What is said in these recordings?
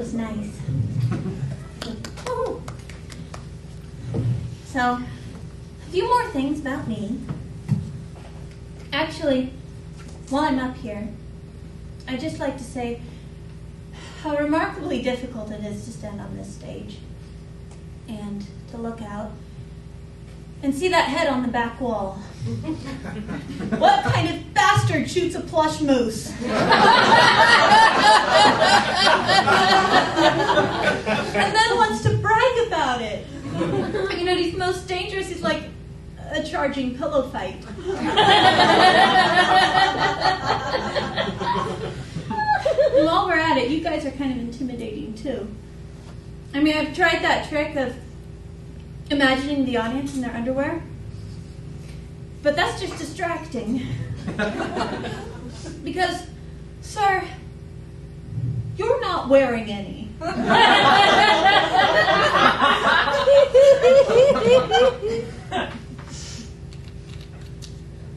was nice. So, a few more things about me. Actually, while I'm up here, I'd just like to say how remarkably difficult it is to stand on this stage and to look out and see that head on the back wall. What kind of bastard shoots a plush moose? And then wants to brag about it. You know, he's most dangerous. He's like a charging pillow fight. And while we're at it, you guys are kind of intimidating too. I mean, I've tried that trick of imagining the audience in their underwear, but that's just distracting. Because, sir, you're not wearing any.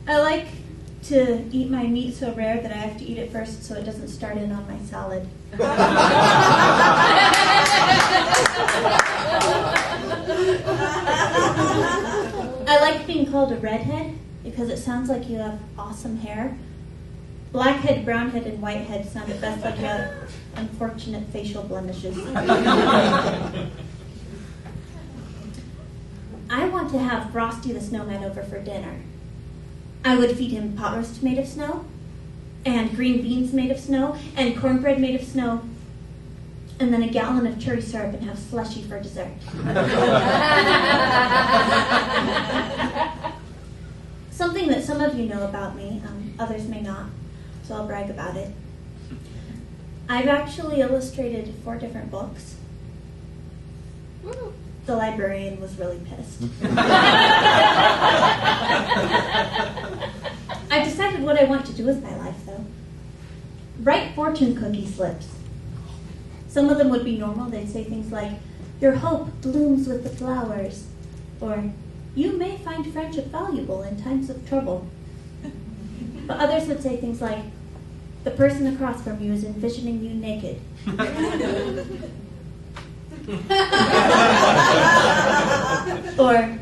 I like to eat my meat so rare that I have to eat it first so it doesn't start in on my salad. I like being called a redhead because it sounds like you have awesome hair. Blackhead, brownhead, and whitehead sound at best like you have unfortunate facial blemishes. I want to have Frosty the Snowman over for dinner. I would feed him pot roast made of snow, and green beans made of snow, and cornbread made of snow, and then a gallon of cherry syrup and have slushy for dessert. Something that some of you know about me, others may not, so I'll brag about it. I've actually illustrated 4 different books. The librarian was really pissed. I've decided what I want to do with my life, though. Write fortune cookie slips. Some of them would be normal. They'd say things like, "Your hope blooms with the flowers," or "You may find friendship valuable in times of trouble." But others would say things like, "The person across from you is envisioning you naked." Or,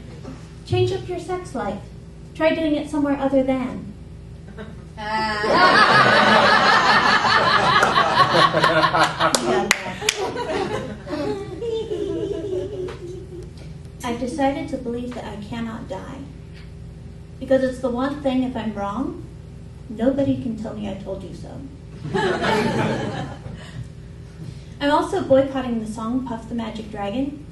"Change up your sex life. Try doing it somewhere other than." I've decided to believe that I cannot die. Because it's the one thing, if I'm wrong, nobody can tell me I told you so. I'm also boycotting the song Puff the Magic Dragon.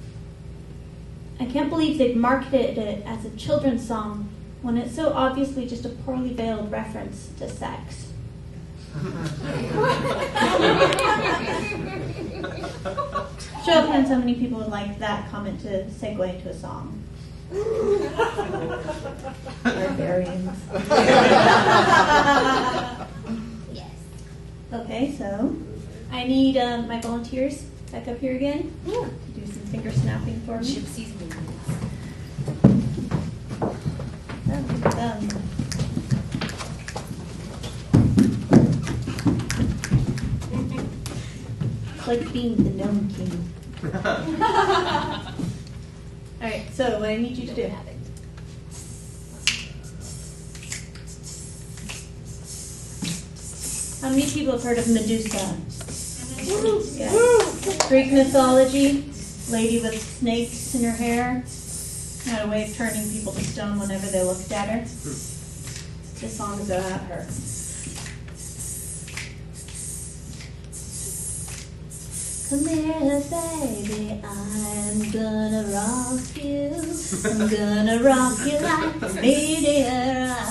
I can't believe they've marketed it as a children's song when it's so obviously just a poorly veiled reference to sex. Show of hands how many people would like that comment to segue into a song. Barbarians. Yes. Okay, so I need my volunteers back up here again to do some finger snapping for me. Gypsie's movements. It's like being the gnome king. Alright, so what I need you to do. How many people have heard of Medusa? Yeah. Greek mythology, lady with snakes in her hair, had a way of turning people to stone whenever they looked at her. This song is about her. Come here, baby, I'm gonna rock you. I'm gonna rock you like a meteorite.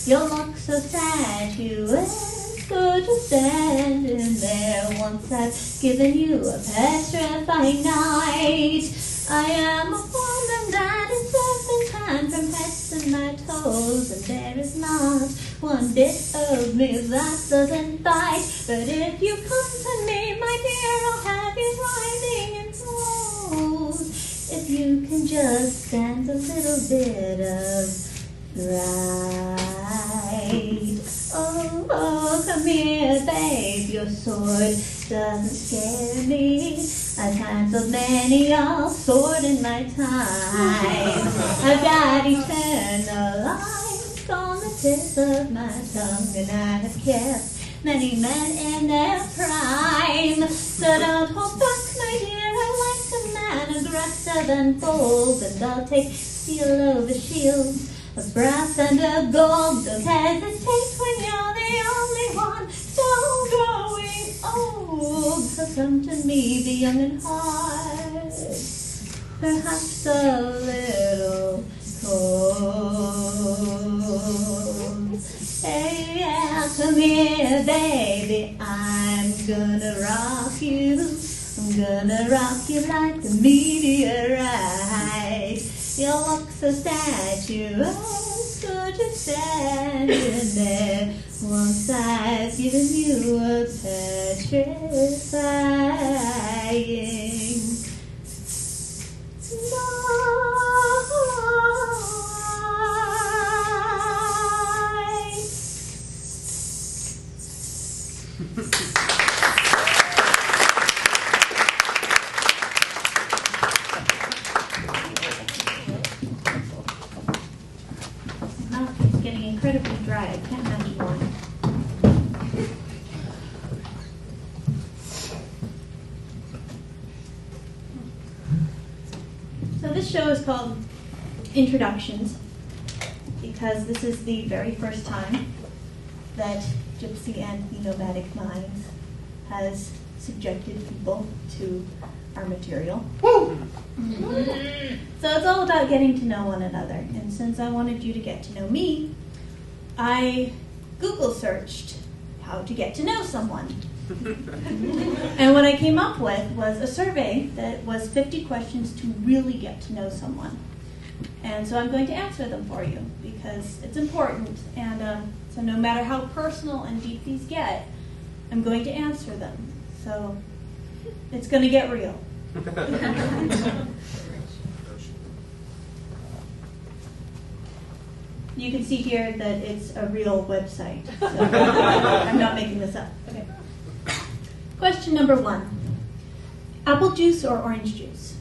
You look so sad, you ask good to stand in there. Once I've given you a petrifying night. I am a woman that is serpentine from heads to my toes, and there is not one bit of me that doesn't bite. But if you come to me, my dear, I'll have you writhing in clothes. If you can just stand a little bit of fright. Oh, oh, come here, babe, your sword doesn't scare me. I've handled many, all sword in my time. I've got eternal life on the tip of my tongue, and I have kept many men in their prime. So don't hold back, my dear, I'm like a man aggressive and bold, and I'll take steel over shield, of brass and of gold. Don't hesitate when you're the only one still growing old. So come to me, be young and hard, perhaps a little cold. Hey, yeah, come here, baby, I'm gonna rock you. I'm gonna rock you like a meteorite. You'll look so statuesque, so just standing there. Once I've given you a petrifying mouth is getting incredibly dry. I can't imagine why. So this show is called Introductions because this is the very first time that Gypsy and the Nomadic Minds has subjected people to our material. So it's all about getting to know one another. And since I wanted you to get to know me, I Google searched how to get to know someone. And what I came up with was a survey that was 50 questions to really get to know someone. And so I'm going to answer them for you because it's important. And so no matter how personal and deep these get, I'm going to answer them. So it's going to get real. You can see here that it's a real website. So I'm not making this up. Okay. Question number 1. Apple juice or orange juice?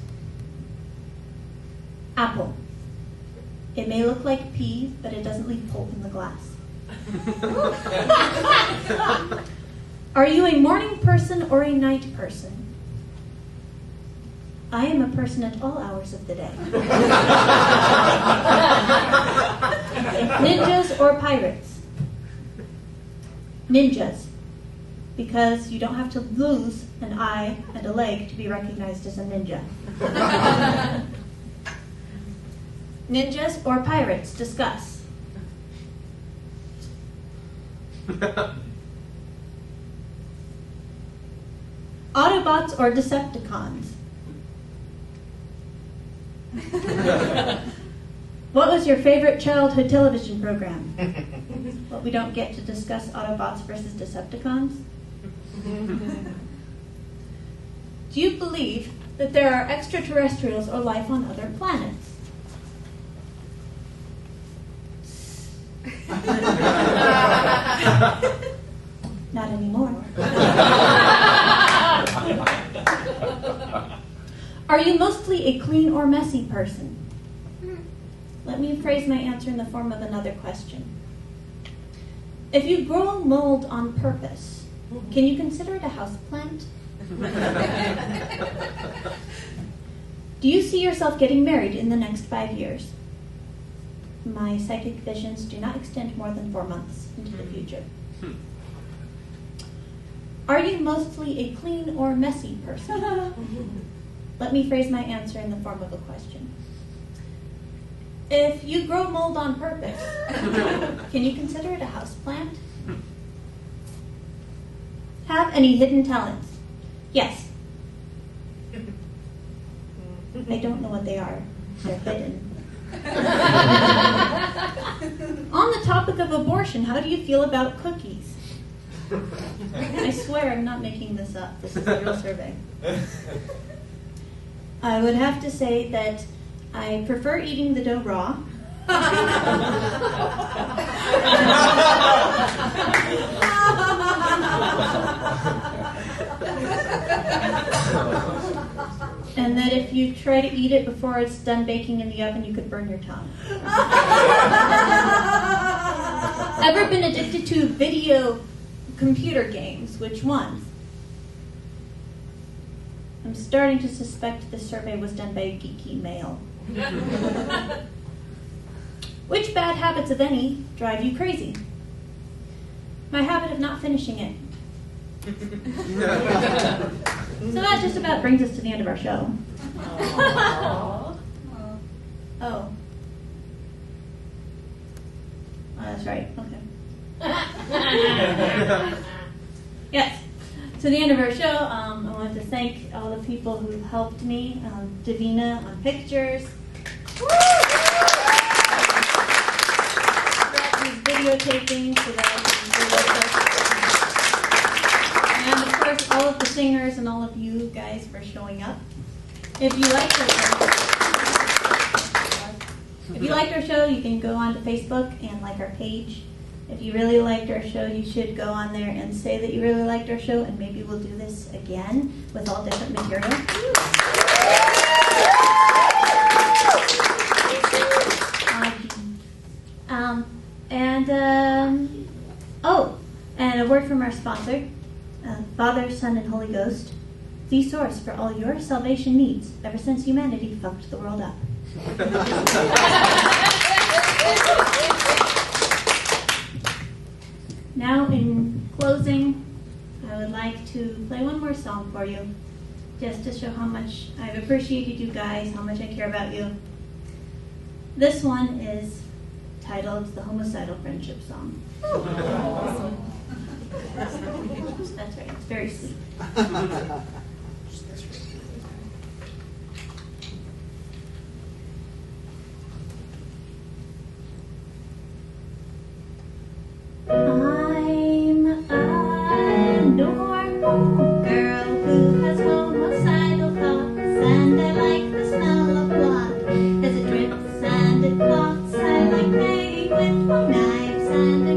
Apple. It may look like pee, but it doesn't leave pulp in the glass. Are you a morning person or a night person? I am a person at all hours of the day. Ninjas or pirates? Ninjas. Because you don't have to lose an eye and a leg to be recognized as a ninja. Ninjas or pirates? Discuss. Autobots or Decepticons? What was your favorite childhood television program? But we don't get to discuss Autobots versus Decepticons? Do you believe that there are extraterrestrials or life on other planets? Not anymore. Are you mostly a clean or messy person? Let me phrase my answer in the form of another question. If you grow mold on purpose, can you consider it a houseplant? Do you see yourself getting married in the next 5 years? My psychic visions do not extend more than 4 months into the future. Are you mostly a clean or messy person? Let me phrase my answer in the form of a question. If you grow mold on purpose, can you consider it a houseplant? Have any hidden talents? Yes. I don't know what they are. They're hidden. On the topic of abortion, how do you feel about cookies? I swear I'm not making this up. This is a real survey. I would have to say that I prefer eating the dough raw, And that if you try to eat it before it's done baking in the oven, you could burn your tongue. Ever been addicted to video computer games? Which ones? I'm starting to suspect this survey was done by a geeky male. Which bad habits, if any, drive you crazy? My habit of not finishing it. So that just about brings us to the end of our show. Oh, that's right. Okay. Yes. To the end of our show, I want to thank all the people who helped me. Davina on pictures. Videotaping so that I can videotape. And of course, all of the singers and all of you guys for showing up. If you liked our show, you can go on to Facebook and like our page. If you really liked our show, you should go on there and say that you really liked our show, and maybe we'll do this again with all different material. And a word from our sponsor, Father, Son, and Holy Ghost, the source for all your salvation needs ever since humanity fucked the world up. Now, in closing, I would like to play one more song for you, just to show how much I've appreciated you guys, how much I care about you. This one is titled The Homicidal Friendship Song. That's right, it's very sweet. I'm a normal girl who has homicidal thoughts, and I like the smell of blood as it drips and it clots. I like playing with my knives and